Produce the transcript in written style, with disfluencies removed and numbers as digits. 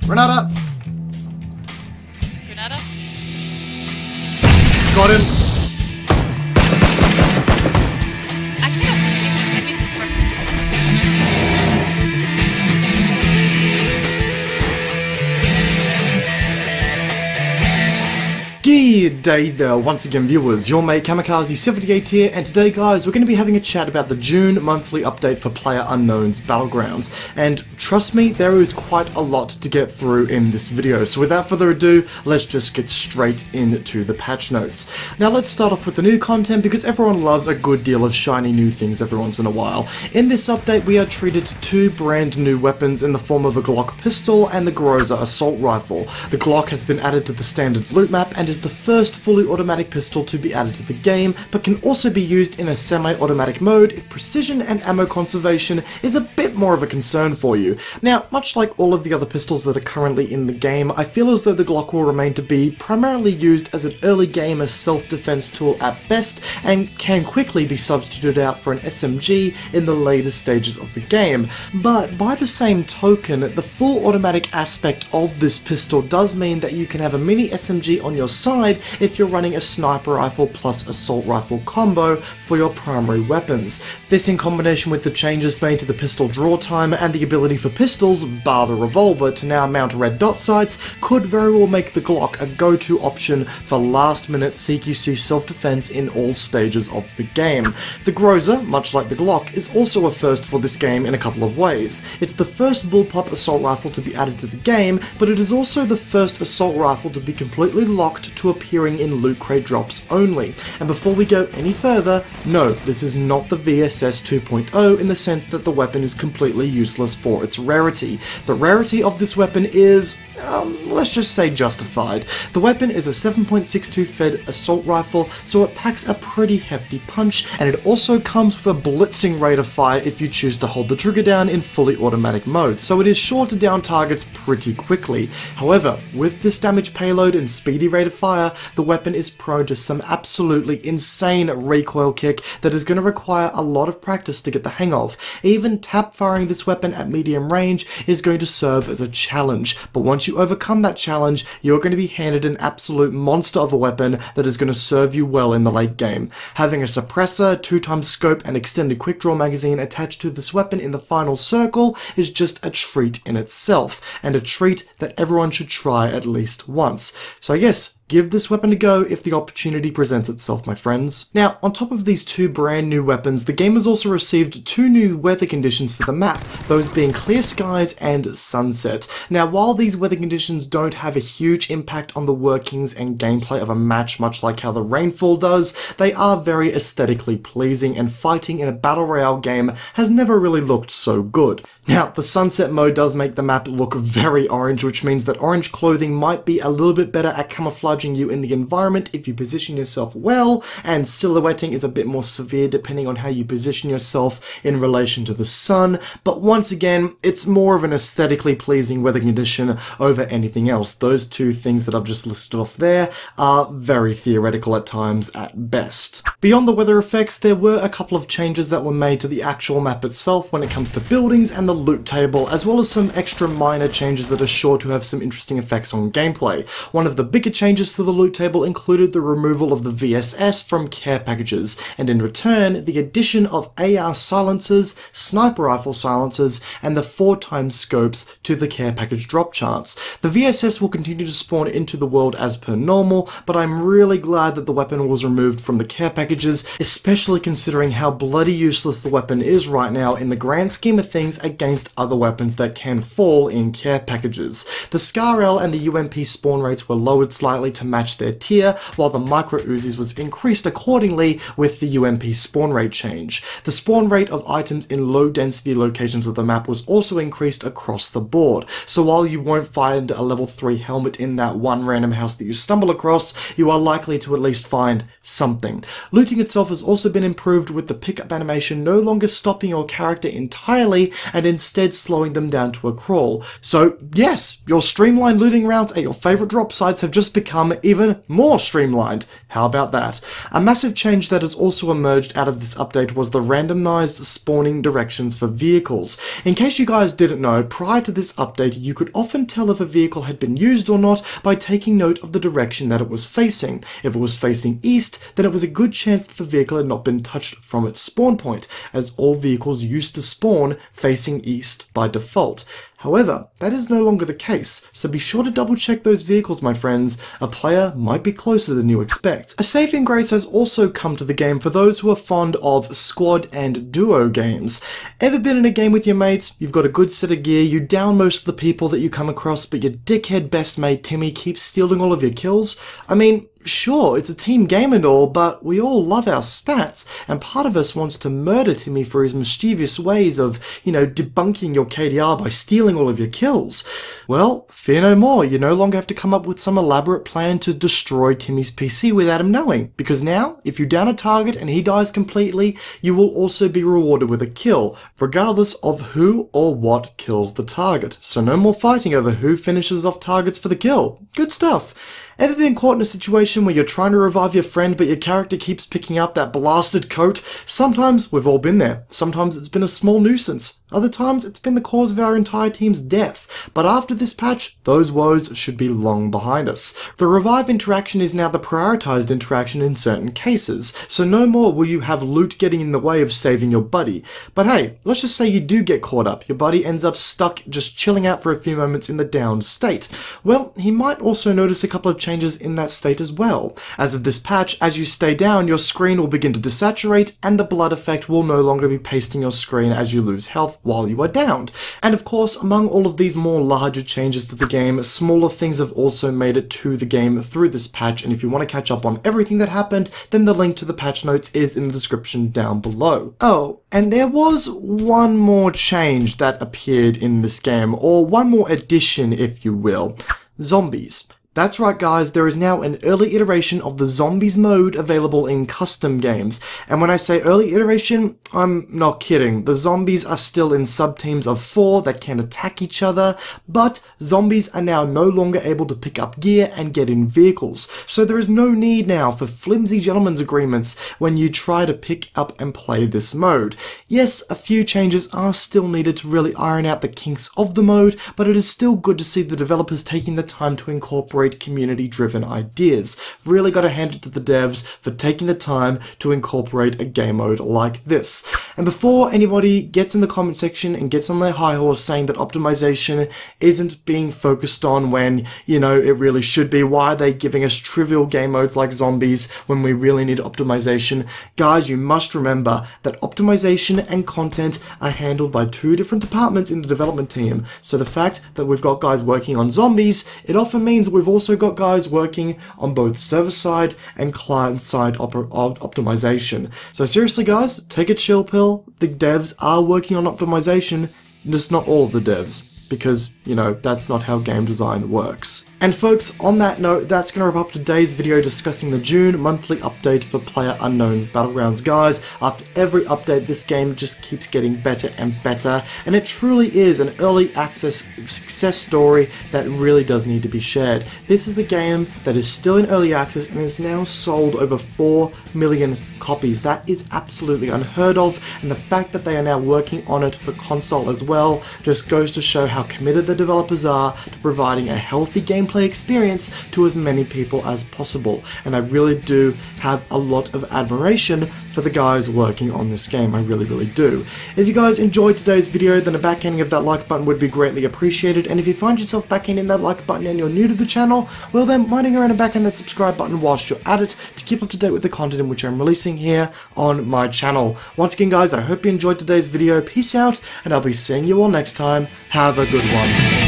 Granada! Granada? Got him! Actually, maybe it's his first. Good day there, once again viewers, your mate Kamikaze78 here, and today guys we're going to be having a chat about the June monthly update for PlayerUnknown's Battlegrounds, and trust me, there is quite a lot to get through in this video, so without further ado, let's just get straight into the patch notes. Now let's start off with the new content, because everyone loves a good deal of shiny new things every once in a while. In this update we are treated to two brand new weapons in the form of a Glock pistol and the Guerrilla assault rifle. The Glock has been added to the standard loot map and is the first fully automatic pistol to be added to the game, but can also be used in a semi-automatic mode if precision and ammo conservation is a bit more of a concern for you. Now, much like all of the other pistols that are currently in the game, I feel as though the Glock will remain to be primarily used as an early gamer self-defense tool at best, and can quickly be substituted out for an SMG in the later stages of the game. But by the same token, the full automatic aspect of this pistol does mean that you can have a mini SMG on your side if you're running a sniper rifle plus assault rifle combo for your primary weapons. This in combination with the changes made to the pistol draw time and the ability for pistols, bar the revolver, to now mount red dot sights could very well make the Glock a go-to option for last minute CQC self-defense in all stages of the game. The Guerrilla, much like the Glock, is also a first for this game in a couple of ways. It's the first bullpup assault rifle to be added to the game, but it is also the first assault rifle to be completely locked to appearing in loot crate drops only. And before we go any further, no, this is not the VSS 2.0 in the sense that the weapon is completely useless for its rarity. The rarity of this weapon is, let's just say justified. The weapon is a 7.62 fed assault rifle, so it packs a pretty hefty punch, and it also comes with a blitzing rate of fire if you choose to hold the trigger down in fully automatic mode, so it is sure to down targets pretty quickly. However, with this damage payload and speedy rate of fire, the weapon is prone to some absolutely insane recoil kick that is going to require a lot of practice to get the hang of. Even tap firing this weapon at medium range is going to serve as a challenge, but once you overcome that challenge, you're going to be handed an absolute monster of a weapon that is going to serve you well in the late game. Having a suppressor, 2x scope and extended quick draw magazine attached to this weapon in the final circle is just a treat in itself, and a treat that everyone should try at least once. So I guess give this weapon a go if the opportunity presents itself, my friends. Now, on top of these two brand new weapons, the game has also received two new weather conditions for the map, those being clear skies and sunset. Now, while these weather conditions don't have a huge impact on the workings and gameplay of a match, much like how the rainfall does, they are very aesthetically pleasing, and fighting in a battle royale game has never really looked so good. Now, the sunset mode does make the map look very orange, which means that orange clothing might be a little bit better at camouflaging you in the environment if you position yourself well, and silhouetting is a bit more severe depending on how you position yourself in relation to the sun, but once again, it's more of an aesthetically pleasing weather condition over anything else. Those two things that I've just listed off there are very theoretical at times at best. Beyond the weather effects, there were a couple of changes that were made to the actual map itself when it comes to buildings and the loot table, as well as some extra minor changes that are sure to have some interesting effects on gameplay. One of the bigger changes to the loot table included the removal of the VSS from care packages, and in return, the addition of AR silencers, sniper rifle silencers, and the 4x scopes to the care package drop chance. The VSS will continue to spawn into the world as per normal, but I'm really glad that the weapon was removed from the care packages, especially considering how bloody useless the weapon is right now in the grand scheme of things against other weapons that can fall in care packages. The SCAR-L and the UMP spawn rates were lowered slightly to match their tier, while the micro Uzis was increased accordingly with the UMP spawn rate change. The spawn rate of items in low density locations of the map was also increased across the board, so while you won't find a level 3 helmet in that one random house that you stumble across, you are likely to at least find something. Looting itself has also been improved, with the pickup animation no longer stopping your character entirely and instead slowing them down to a crawl. So yes, your streamlined looting routes at your favorite drop sites have just become become even more streamlined. How about that? A massive change that has also emerged out of this update was the randomized spawning directions for vehicles. In case you guys didn't know, prior to this update, you could often tell if a vehicle had been used or not by taking note of the direction that it was facing. If it was facing east, then it was a good chance that the vehicle had not been touched from its spawn point, as all vehicles used to spawn facing east by default. However, that is no longer the case, so be sure to double check those vehicles, my friends. A player might be closer than you expect. A saving grace has also come to the game for those who are fond of squad and duo games. Ever been in a game with your mates, you've got a good set of gear, you down most of the people that you come across, but your dickhead best mate Timmy keeps stealing all of your kills? I mean, sure, it's a team game and all, but we all love our stats, and part of us wants to murder Timmy for his mischievous ways of, debunking your KDR by stealing all of your kills. Well, fear no more, you no longer have to come up with some elaborate plan to destroy Timmy's PC without him knowing, because now, if you down a target and he dies completely, you will also be rewarded with a kill, regardless of who or what kills the target. So no more fighting over who finishes off targets for the kill. Good stuff. Ever been caught in a situation where you're trying to revive your friend but your character keeps picking up that blasted coat? Sometimes we've all been there. Sometimes it's been a small nuisance. Other times it's been the cause of our entire team's death. But after this patch, those woes should be long behind us. The revive interaction is now the prioritized interaction in certain cases, so no more will you have loot getting in the way of saving your buddy. But hey, let's just say you do get caught up. Your buddy ends up stuck just chilling out for a few moments in the downed state. Well, he might also notice a couple of changes in that state as well. As of this patch, as you stay down, your screen will begin to desaturate and the blood effect will no longer be pasting your screen as you lose health while you are downed. And of course, among all of these more larger changes to the game, smaller things have also made it to the game through this patch, and if you want to catch up on everything that happened, then the link to the patch notes is in the description down below. Oh, and there was one more change that appeared in this game, or one more addition if you will. Zombies. That's right guys, there is now an early iteration of the Zombies mode available in custom games. And when I say early iteration, I'm not kidding. The zombies are still in sub-teams of 4 that can attack each other, but zombies are now no longer able to pick up gear and get in vehicles. So there is no need now for flimsy gentlemen's agreements when you try to pick up and play this mode. Yes, a few changes are still needed to really iron out the kinks of the mode, but it is still good to see the developers taking the time to incorporate community-driven ideas. Really gotta hand it to the devs for taking the time to incorporate a game mode like this. And before anybody gets in the comment section and gets on their high horse saying that optimization isn't being focused on when, it really should be, why are they giving us trivial game modes like zombies when we really need optimization? Guys, you must remember that optimization and content are handled by 2 different departments in the development team. So the fact that we've got guys working on zombies, it often means that we've also got guys working on both server-side and client-side optimization. So seriously guys, take a chill pill. The devs are working on optimization, just not all of the devs, because, that's not how game design works. And folks, on that note, that's going to wrap up today's video discussing the June monthly update for PlayerUnknown's Battlegrounds. Guys, after every update, this game just keeps getting better and better, and it truly is an early access success story that really does need to be shared. This is a game that is still in early access and is now sold over 4 million copies. That is absolutely unheard of, and the fact that they are now working on it for console as well just goes to show how committed the developers are to providing a healthy gameplay experience to as many people as possible. And I really do have a lot of admiration for the guys working on this game. I really do. If you guys enjoyed today's video, then a backhanding of that like button would be greatly appreciated. And if you find yourself backhanding that like button and you're new to the channel, well then why don't you go around and backhand that subscribe button whilst you're at it to keep up to date with the content in which I'm releasing here on my channel. Once again guys, I hope you enjoyed today's video. Peace out, and I'll be seeing you all next time. Have a good one.